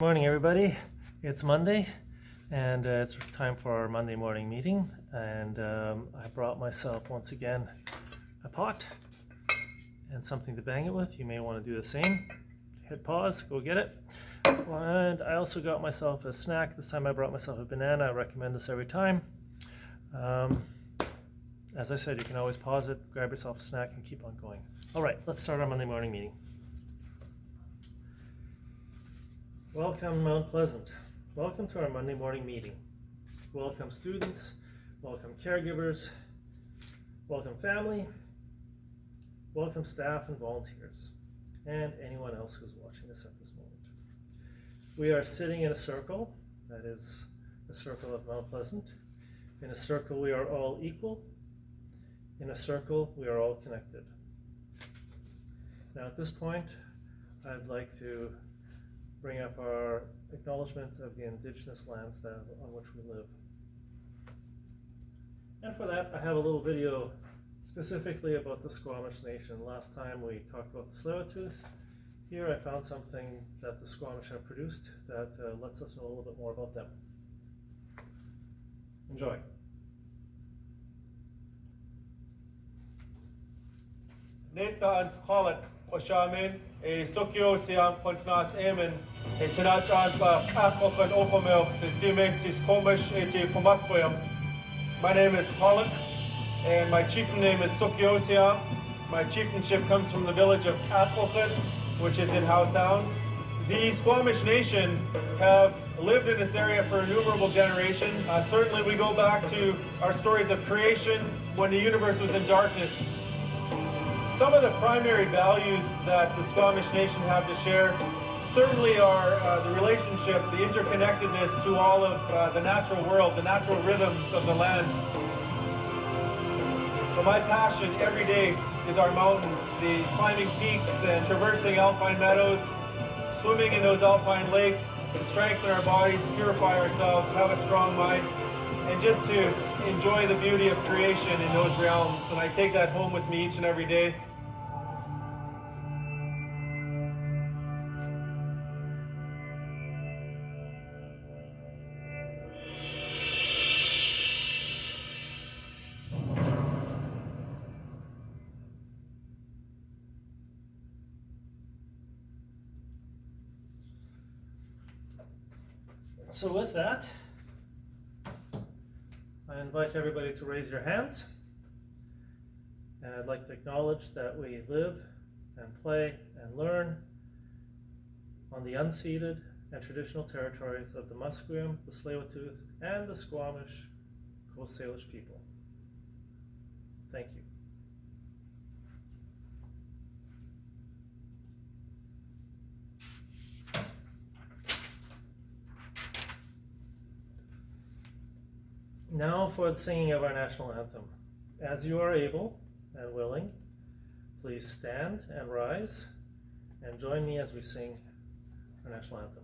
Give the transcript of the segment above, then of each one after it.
Morning, everybody. It's Monday, and it's time for our Monday morning meeting. And I brought myself once again a pot and something to bang it with. You may want to do the same. Hit pause, go get it. And I also got myself a snack. This time I brought myself a banana. I recommend this every time. As I said, you can always pause it, grab yourself a snack, and keep on going. All right, let's start our Monday morning meeting. Welcome, Mount Pleasant. Welcome to our Monday morning meeting. Welcome, students. Welcome, caregivers. Welcome, family. Welcome, staff and volunteers, and anyone else who's watching this at this moment. We are sitting in a circle, that is a circle of Mount Pleasant. In a circle, we are all equal. In a circle, we are all connected. Now, at this point, I'd like to bring up our acknowledgement of the Indigenous lands on which we live. And for that, I have a little video specifically about the Squamish Nation. Last time we talked about the Tsleil-Waututh. Here I found something that the Squamish have produced that lets us know a little bit more about them. Enjoy. Nathan Khalid Oshamin, a Sukyo Siam Ponsnas Amen, a Chinachan Ba Akokon Okomil, to Siemens is Komish, a Pomatpoyam. My name is Khalid, and my chieftain name is Sukyo Siam. My chieftainship comes from the village of Acknowledgement, which is in Howe Sound. The Squamish Nation have lived in this area for innumerable generations. Certainly we go back to our stories of creation when the universe was in darkness. Some of the primary values that the Squamish Nation have to share certainly are the relationship, the interconnectedness to all of the natural world, the natural rhythms of the land. But my passion every day is our mountains, the climbing peaks and traversing alpine meadows, swimming in those alpine lakes to strengthen our bodies, purify ourselves, have a strong mind, and just to enjoy the beauty of creation in those realms. And I take that home with me each and every day. So with that, I invite everybody to raise your hands. And I'd like to acknowledge that we live and play and learn on the unceded and traditional territories of the Musqueam, the Tsleil-Waututh, and the Squamish Coast Salish people. Thank you. Now for the singing of our national anthem. As you are able and willing, please stand and rise and join me as we sing our national anthem.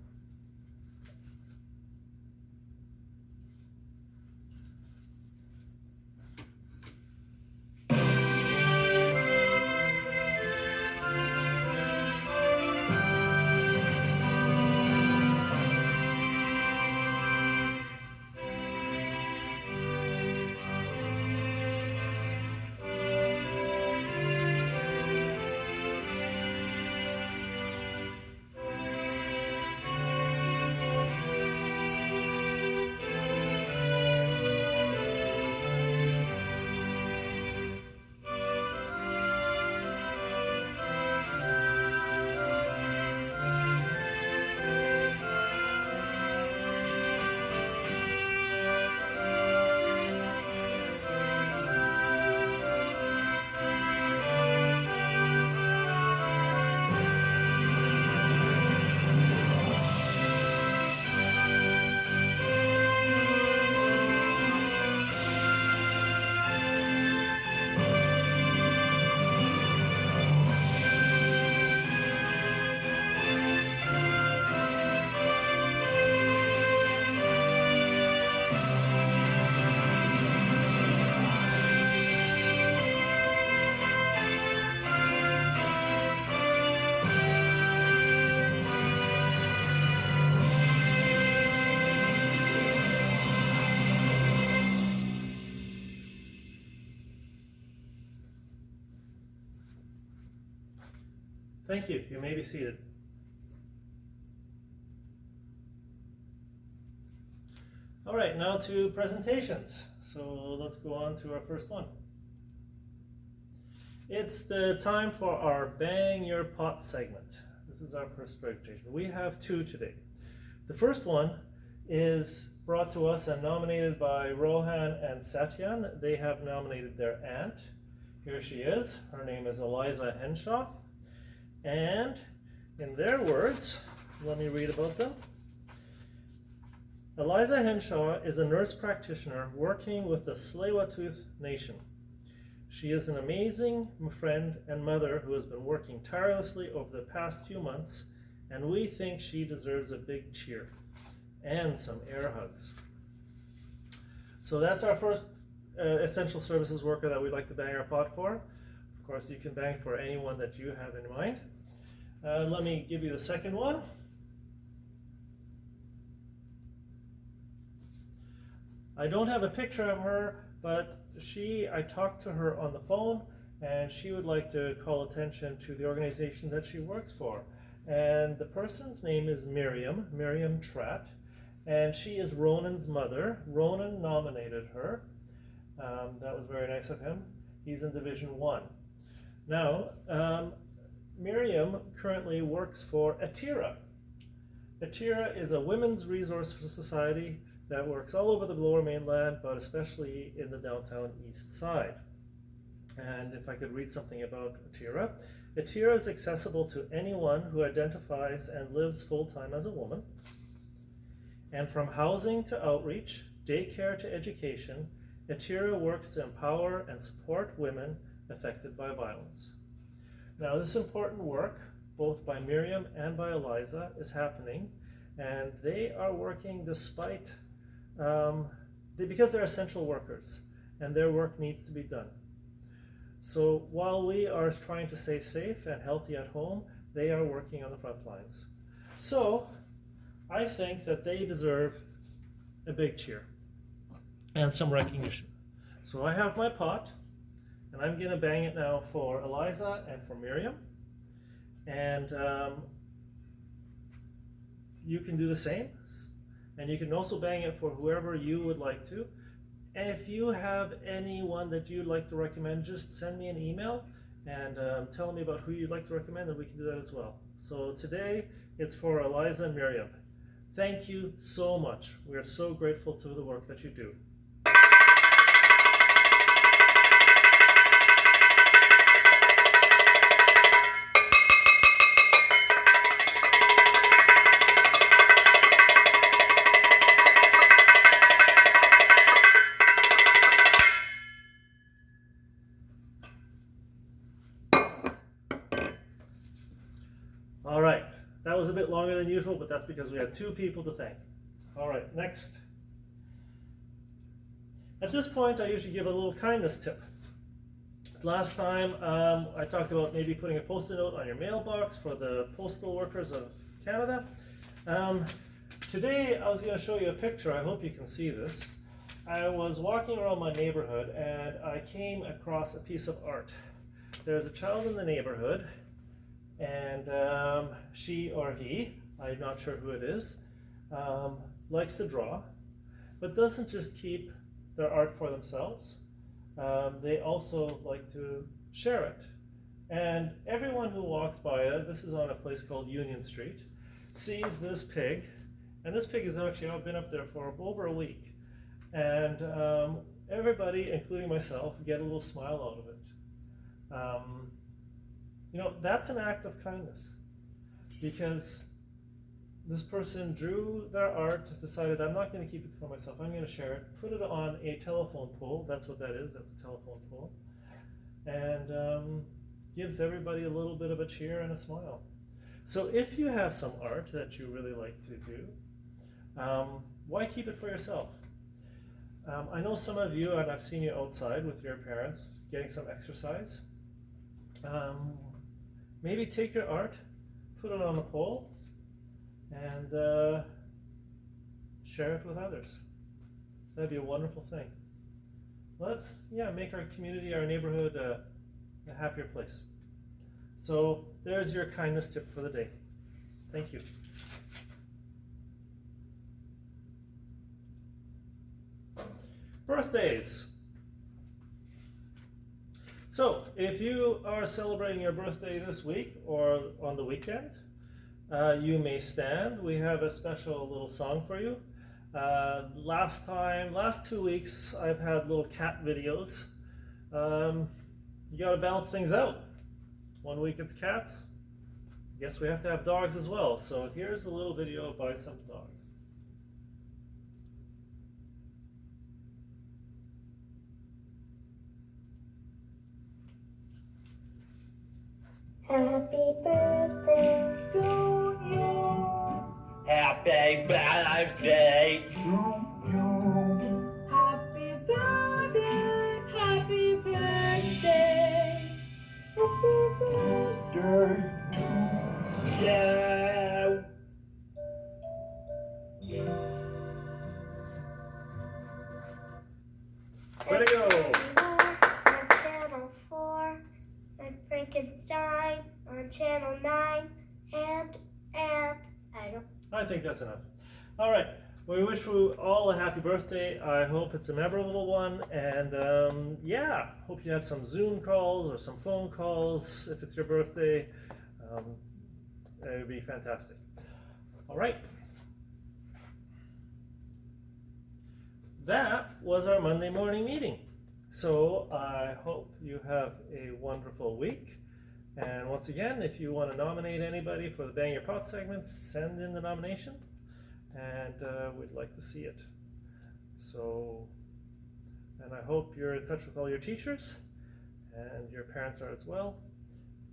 Thank you. You may be seated. All right, now to presentations. So let's go on to our first one. It's the time for our Bang Your Pot segment. This is our first presentation. We have two today. The first one is brought to us and nominated by Rohan and Satyan. They have nominated their aunt. Here she is. Her name is Eliza Henshaw. And in their words, let me read about them. Eliza Henshaw is a nurse practitioner working with the Tsleil-Waututh Nation. She is an amazing friend and mother who has been working tirelessly over the past few months, and we think she deserves a big cheer and some air hugs. So that's our first essential services worker that we'd like to bang our pot for. Of course, you can bang for anyone that you have in mind. Let me give you the second one. I don't have a picture of her, but I talked to her on the phone, and she would like to call attention to the organization that she works for. And the person's name is Miriam Tratt, and she is Ronan's mother. Ronan nominated her. That was very nice of him. He's in Division 1. Now, Miriam currently works for ATIRA. ATIRA is a women's resource society that works all over the Lower Mainland, but especially in the downtown east side. And if I could read something about ATIRA. ATIRA is accessible to anyone who identifies and lives full-time as a woman. And from housing to outreach, daycare to education, ATIRA works to empower and support women affected by violence. Now, this important work, both by Miriam and by Eliza, is happening, and they are working despite because they're essential workers and their work needs to be done. So while we are trying to stay safe and healthy at home, they are working on the front lines. So I think that they deserve a big cheer and some recognition. So I have my pot, and I'm going to bang it now for Eliza and for Miriam. And you can do the same. And you can also bang it for whoever you would like to. And if you have anyone that you'd like to recommend, just send me an email and tell me about who you'd like to recommend, and we can do that as well. So today, it's for Eliza and Miriam. Thank you so much. We are so grateful to the work that you do. All right, that was a bit longer than usual, but that's because we had two people to thank. All right, next. At this point, I usually give a little kindness tip. Last time, I talked about maybe putting a post-it note on your mailbox for the postal workers of Canada. Today, I was going to show you a picture. I hope you can see this. I was walking around my neighborhood, and I came across a piece of art. There's a child in the neighborhood, and she or he, I'm not sure who it is, likes to draw, but doesn't just keep their art for themselves. They also like to share it. And everyone who walks by it, this is on a place called Union Street, sees this pig, and this pig has actually been up there for over a week. And everybody, including myself, get a little smile out of it. You know, that's an act of kindness, because this person drew their art, decided, I'm not going to keep it for myself, I'm going to share it, put it on a telephone pole, that's what that is, that's a telephone pole, and gives everybody a little bit of a cheer and a smile. So if you have some art that you really like to do, why keep it for yourself? I know some of you, and I've seen you outside with your parents getting some exercise. Maybe take your art, put it on a pole, and share it with others. That'd be a wonderful thing. Let's make our community, our neighborhood a happier place. So there's your kindness tip for the day. Thank you. Birthdays. So if you are celebrating your birthday this week or on the weekend, you may stand. We have a special little song for you. Last 2 weeks, I've had little cat videos. You gotta balance things out. 1 week it's cats. I guess we have to have dogs as well. So here's a little video by some dogs. Happy birthday to you. Happy birthday to you. Happy birthday. Happy birthday. Happy birthday you. Way to go! On Channel 4, and Frankenstein on Channel 9, and I don't. I think that's enough. All right. We wish you all a happy birthday. I hope it's a memorable one. And yeah, hope you have some Zoom calls or some phone calls if it's your birthday. It would be fantastic. All right. That was our Monday morning meeting. So I hope you have a wonderful week. And once again, if you want to nominate anybody for the Bang Your Pot segments, send in the nomination. And we'd like to see it. So, and I hope you're in touch with all your teachers and your parents are as well.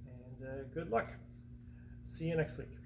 And good luck. See you next week.